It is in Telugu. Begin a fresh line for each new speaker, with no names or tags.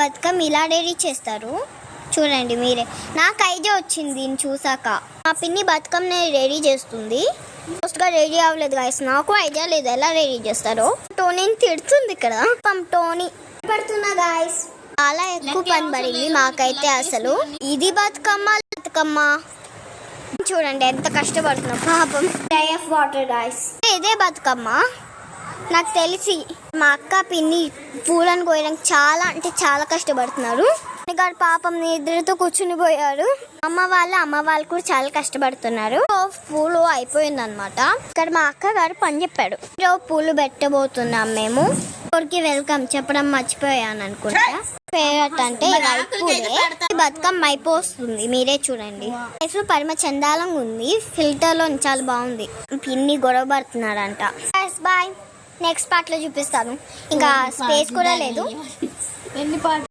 బతుకమ్మ ఇలా రెడీ చేస్తారు చూడండి మీరే. నాకు ఐడియా వచ్చింది దీన్ని చూసాక. మా పిన్ని బతుకమ్మని రెడీ చేస్తుంది. మోస్ట్గా రెడీ అవ్వలేదు గాయస్, నాకు ఐడియా లేదు ఎలా రెడీ చేస్తారో. టోనీని తిడుతుంది ఇక్కడ. టోనీ పడుతున్నా గాయస్, చాలా ఎక్కువ పని పడింది మాకైతే. అసలు ఇది బతుకమ్మ చూడండి ఎంత కష్టపడుతున్నా పాపం. టై ఆఫ్ వాటర్ గాయస్, ఇదే బతుకమ్మ. నాకు తెలిసి మా అక్క పిన్ని పూలను కోయడానికి చాలా అంటే చాలా కష్టపడుతున్నారు. గారు పాపం నిద్రతో కూర్చుని పోయారు. అమ్మ వాళ్ళు కూడా చాలా కష్టపడుతున్నారు. పూలు అయిపోయింది అనమాట. ఇక్కడ మా అక్క గారు పని చెప్పాడు, పూలు పెట్టబోతున్నాం మేము. ఊరికి వెల్కమ్ చెప్పడం మర్చిపోయాను అనుకుంటా. ఫేవరెట్ అంటే బతుకమ్మ అయిపోతుంది, మీరే చూడండి. లైఫ్ లో పరమ చందాలంగా ఉంది. ఫిల్టర్ లో చాలా బాగుంది. పిన్ని గొడవ పడుతున్నాడంట. బాయ్, నెక్స్ట్ పార్ట్ లో చూపిస్తాను. ఇంకా స్పేస్ కూడా లేదు.